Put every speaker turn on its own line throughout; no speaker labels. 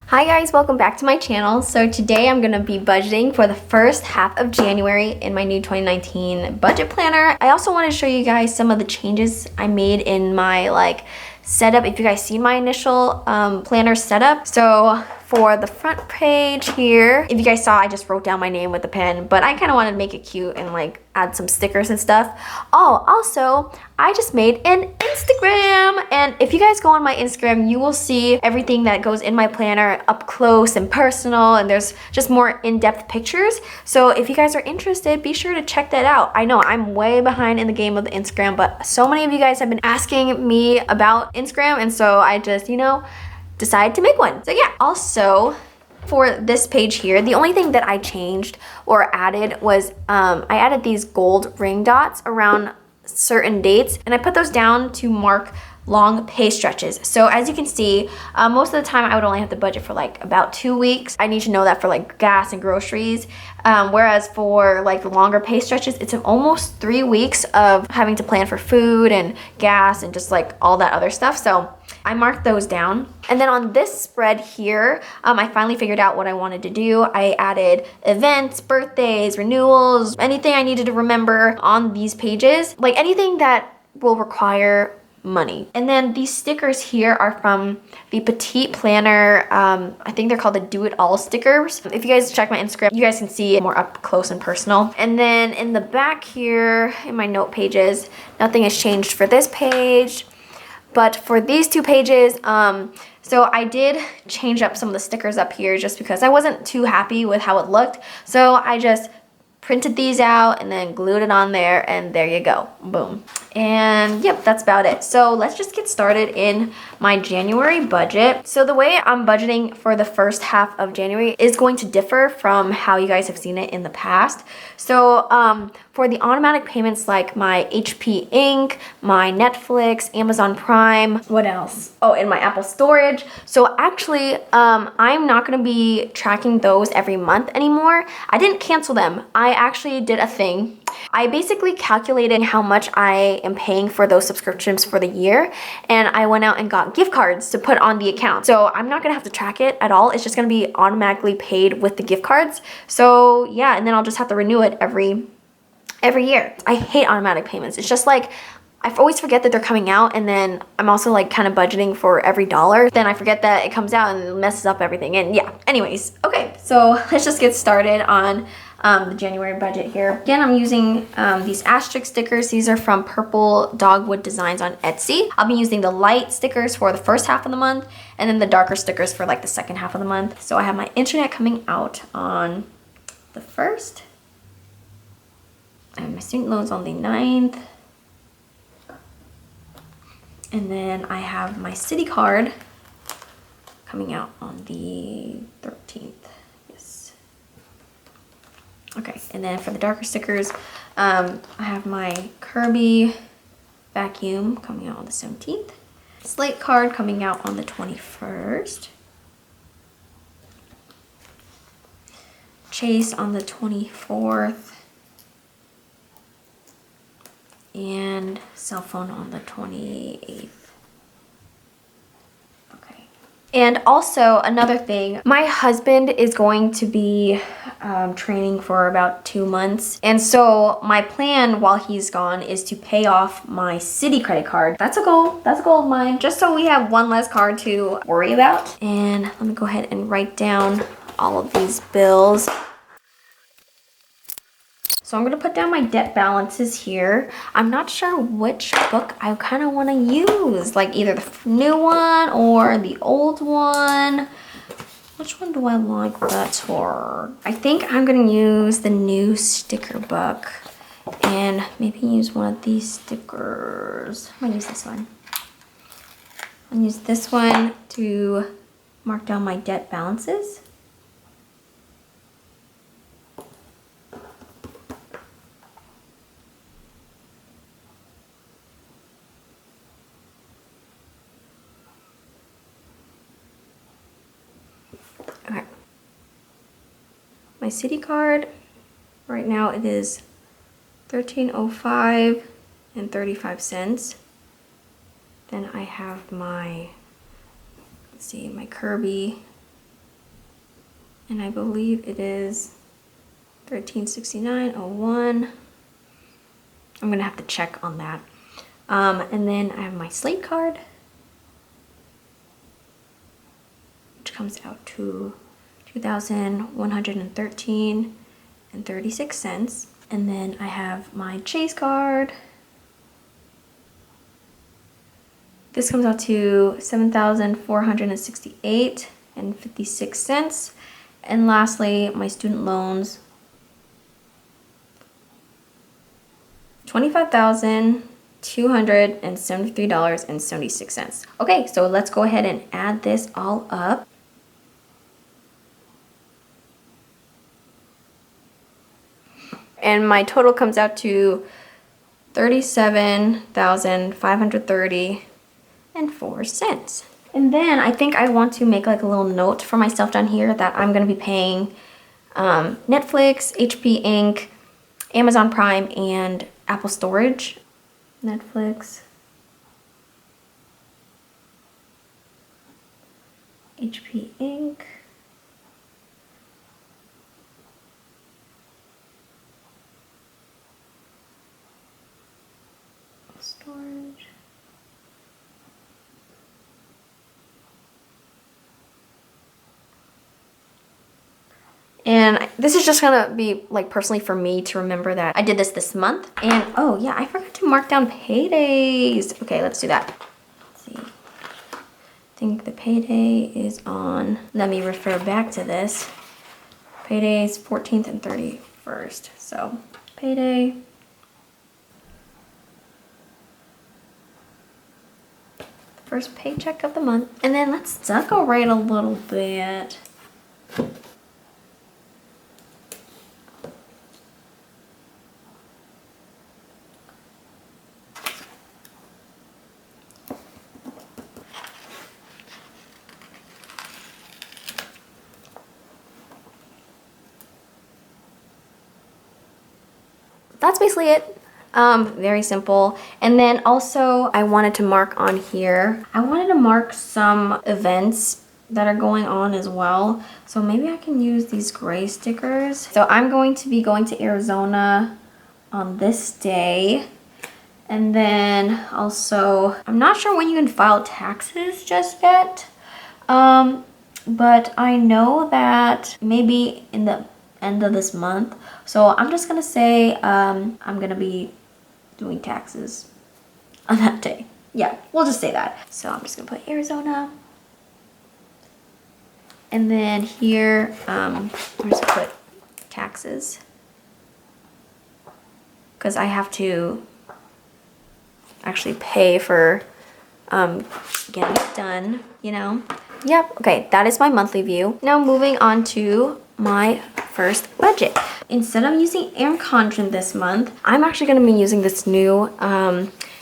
Hi guys, welcome back to my channel. So today I'm gonna be budgeting for the first half of January in my new 2019 budget planner. I also want to show you guys some of the changes I made in my setup. If you guys seen my initial planner setup. So for the front page here, if you guys saw, I just wrote down my name with a pen, but I kind of wanted to make it cute and add some stickers and stuff. Oh, also, I just made an Instagram, and if you guys go on my Instagram, you will see everything that goes in my planner up close and personal, and there's just more in-depth pictures. So if you guys are interested, be sure to check that out. I know I'm way behind in the game of the Instagram, but so many of you guys have been asking me about Instagram, and so I just, decided to make one. So yeah, also for this page here, the only thing that I changed or added was I added these gold ring dots around certain dates, and I put those down to mark long pay stretches. So as you can see, most of the time I would only have to budget for about 2 weeks. I need to know that for gas and groceries. Whereas for the longer pay stretches, it's almost 3 weeks of having to plan for food and gas and just all that other stuff. So I marked those down. And then on this spread here, I finally figured out what I wanted to do. I added events, birthdays, renewals, anything I needed to remember on these pages, anything that will require money. And then these stickers here are from the Petite Planner. I think they're called the Do It All stickers. If you guys check my Instagram, you guys can see it more up close and personal. And then in the back here, in my note pages, nothing has changed for this page. But for these two pages, so I did change up some of the stickers up here just because I wasn't too happy with how it looked. So I just printed these out and then glued it on there, and there you go. Boom. And yep, that's about it. So let's just get started in my January budget. So the way I'm budgeting for the first half of January is going to differ from how you guys have seen it in the past. So for the automatic payments like my HP Inc., my Netflix, Amazon Prime, what else? Oh, and my Apple Storage. So actually, I'm not gonna be tracking those every month anymore. I didn't cancel them. I actually did a thing. I basically calculated how much I am paying for those subscriptions for the year, and I went out and got gift cards to put on the account. So I'm not gonna have to track it at all. It's just gonna be automatically paid with the gift cards. So yeah, and then I'll just have to renew it every year. I hate automatic payments. It's just I always forget that they're coming out, and then I'm also kind of budgeting for every dollar. Then I forget that it comes out and it messes up everything. And yeah, anyways, okay, so let's just get started on the January budget here. Again, I'm using these asterisk stickers. These are from Purple Dogwood Designs on Etsy. I'll be using the light stickers for the first half of the month, and then the darker stickers for the second half of the month. So I have my internet coming out on the 1st. I have my student loans on the 9th. And then I have my city card coming out on the 13th. Yes. Okay, and then for the darker stickers, I have my Kirby vacuum coming out on the 17th. Slate card coming out on the 21st. Chase on the 24th. And cell phone on the 28th. Okay. And also another thing, my husband is going to be training for about 2 months. And so my plan while he's gone is to pay off my city credit card. That's a goal. That's a goal of mine. Just so we have one less card to worry about. And let me go ahead and write down all of these bills. So I'm going to put down my debt balances here. I'm not sure which book I kind of want to use, either the new one or the old one. Which one do I like better? I think I'm going to use the new sticker book and maybe use one of these stickers. I'm going to use this one. I'll use this one to mark down my debt balances. Okay. My city card, right now it is $13.05 and 35 cents. Then I have my, let's see, my Kirby And I believe it is $1369.01. I'm gonna have to check on that. And then I have my Slate card, which comes out to $2,113.36. And then I have my Chase card. This comes out to $7,468.56. And lastly, my student loans, $25,273.76. Okay, so let's go ahead and add this all up. And my total comes out to $37,530.04. And then I think I want to make like a little note for myself down here that I'm gonna be paying Netflix, HP Inc., Amazon Prime, and Apple Storage. Netflix, HP Inc., storage. And this is just gonna be like personally for me to remember that I did this month. And oh yeah, I forgot to mark down paydays. Okay, let's do that. Let's see. I think the payday is on, let me refer back to this. Paydays 14th and 31st. So payday. First paycheck of the month. And then let's decorate a little bit. That's basically it. Very simple. And then also I wanted to mark on here, I wanted to mark some events that are going on as well. So maybe I can use these gray stickers. So I'm going to be going to Arizona on this day. And then also, I'm not sure when you can file taxes just yet. But I know that maybe in the end of this month. So I'm just gonna say I'm gonna be doing taxes on that day. Yeah, we'll just say that. So I'm just gonna put Arizona. And then here, I'm just gonna put taxes. Because I have to actually pay for getting it done, you know? Yep, okay, that is my monthly view. Now moving on to my first budget. Instead of using Erin Condren this month, I'm actually gonna be using this new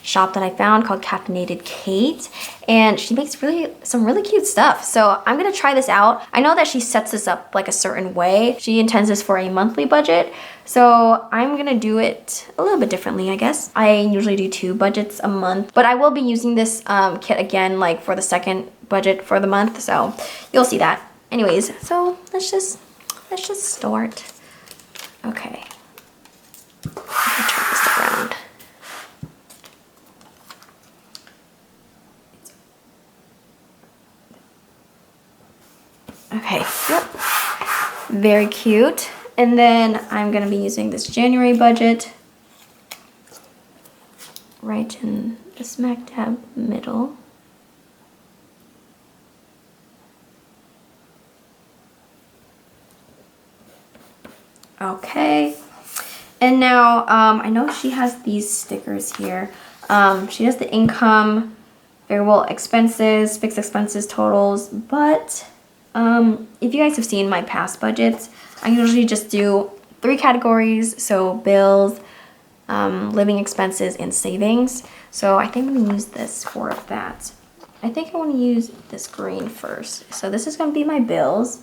shop that I found called Caffeinated Kate, and she makes some really cute stuff. So I'm gonna try this out. I know that she sets this up like a certain way. She intends this for a monthly budget, so I'm gonna do it a little bit differently, I guess. I usually do 2 budgets a month, but I will be using this kit again like for the second budget for the month, so you'll see that. Anyways, so let's just start. Okay, let me turn this around. Okay, yep, very cute. And then I'm gonna be using this January budget right in the smack dab middle. Okay, and now I know she has these stickers here. She has the income, variable expenses, fixed expenses, totals, but if you guys have seen my past budgets, I usually just do 3 categories, so bills, living expenses, and savings. So I think I'm gonna use this for that. I think I wanna use this green first. So this is gonna be my bills.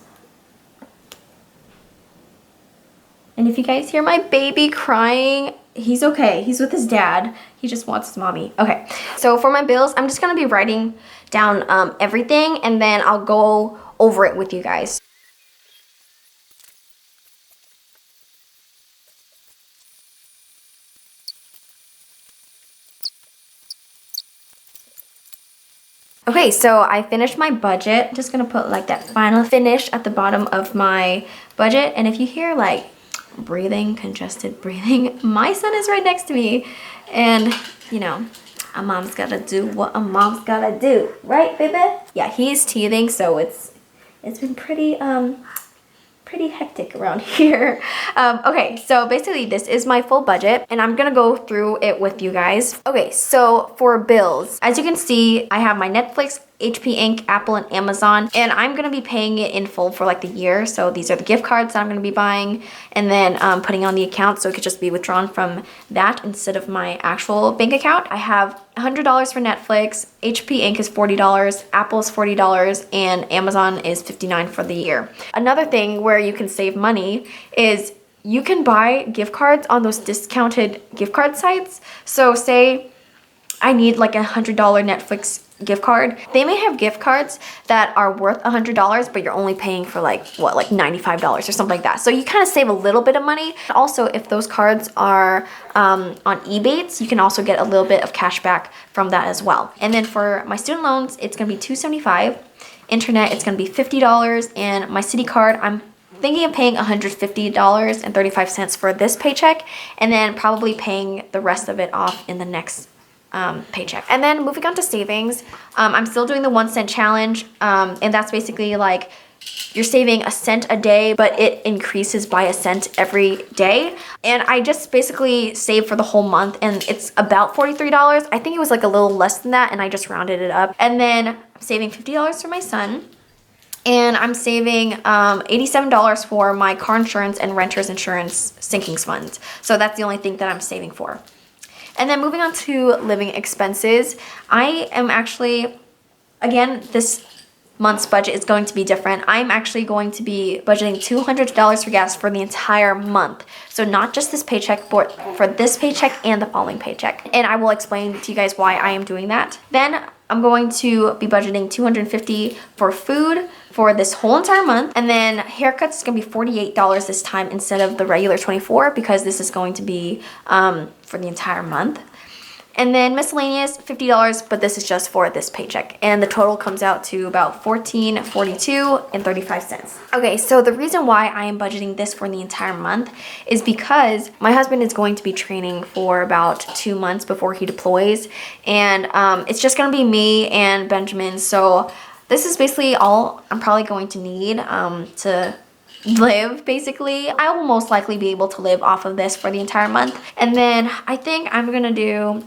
And if you guys hear my baby crying, he's okay. He's with his dad. He just wants his mommy. Okay, so for my bills, I'm just gonna be writing down everything, and then I'll go over it with you guys. Okay, so I finished my budget. Just gonna put like that final finish at the bottom of my budget. And if you hear like breathing, congested breathing, my son is right next to me. And you know, a mom's gotta do what a mom's gotta do, right, baby? Yeah, he's teething, so it's been pretty hectic around here. Okay, so basically this is my full budget and I'm gonna go through it with you guys. Okay, so for bills, as you can see, I have my Netflix, HP Inc., Apple, and Amazon, and I'm gonna be paying it in full for like the year. So these are the gift cards that I'm gonna be buying and then putting on the account so it could just be withdrawn from that instead of my actual bank account. I have $100 for Netflix, HP Inc. is $40, Apple is $40, and Amazon is $59 for the year. Another thing where you can save money is you can buy gift cards on those discounted gift card sites. So say I need like $100 Netflix gift card. They may have gift cards that are worth $100, but you're only paying for like $95 or something like that. So you kind of save a little bit of money. Also, if those cards are on Ebates, you can also get a little bit of cash back from that as well. And then for my student loans, it's gonna be $275. Internet, it's gonna be $50. And my city card, I'm thinking of paying $150.35 for this paycheck, and then probably paying the rest of it off in the next paycheck. And then moving on to savings, I'm still doing the 1 cent challenge, and that's basically like you're saving a cent a day, but it increases by a cent every day. And I just basically saved for the whole month, and it's about $43. I think it was like a little less than that, and I just rounded it up. And then I'm saving $50 for my son. And I'm saving $87 for my car insurance and renter's insurance sinkings funds. So that's the only thing that I'm saving for. And then moving on to living expenses, I am actually, again, this month's budget is going to be different. I'm actually going to be budgeting $200 for gas for the entire month. So not just this paycheck, but for this paycheck and the following paycheck. And I will explain to you guys why I am doing that. Then I'm going to be budgeting $250 for food for this whole entire month. And then haircuts is gonna be $48 this time instead of the regular $24 because this is going to be for the entire month. And then miscellaneous, $50, but this is just for this paycheck. And the total comes out to about $14.42.35. Okay, so the reason why I am budgeting this for the entire month is because my husband is going to be training for about 2 months before he deploys. And it's just gonna be me and Benjamin. So this is basically all I'm probably going to need to live, basically. I will most likely be able to live off of this for the entire month. And then I think I'm gonna do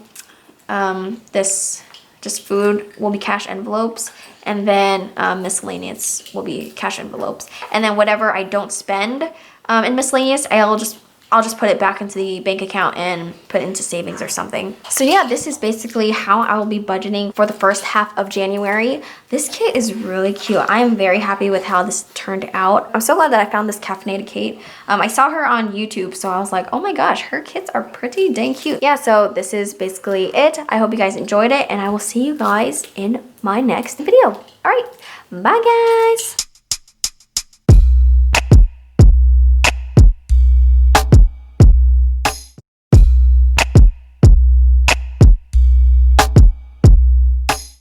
this, just food will be cash envelopes, and then miscellaneous will be cash envelopes. And then whatever I don't spend in miscellaneous, I'll just put it back into the bank account and put it into savings or something. So yeah, this is basically how I will be budgeting for the first half of January. This kit is really cute. I am very happy with how this turned out. I'm so glad that I found this caffeinated Kate. I saw her on YouTube, so I was like, oh my gosh, her kits are pretty dang cute. Yeah, so this is basically it. I hope you guys enjoyed it, and I will see you guys in my next video. All right, bye guys.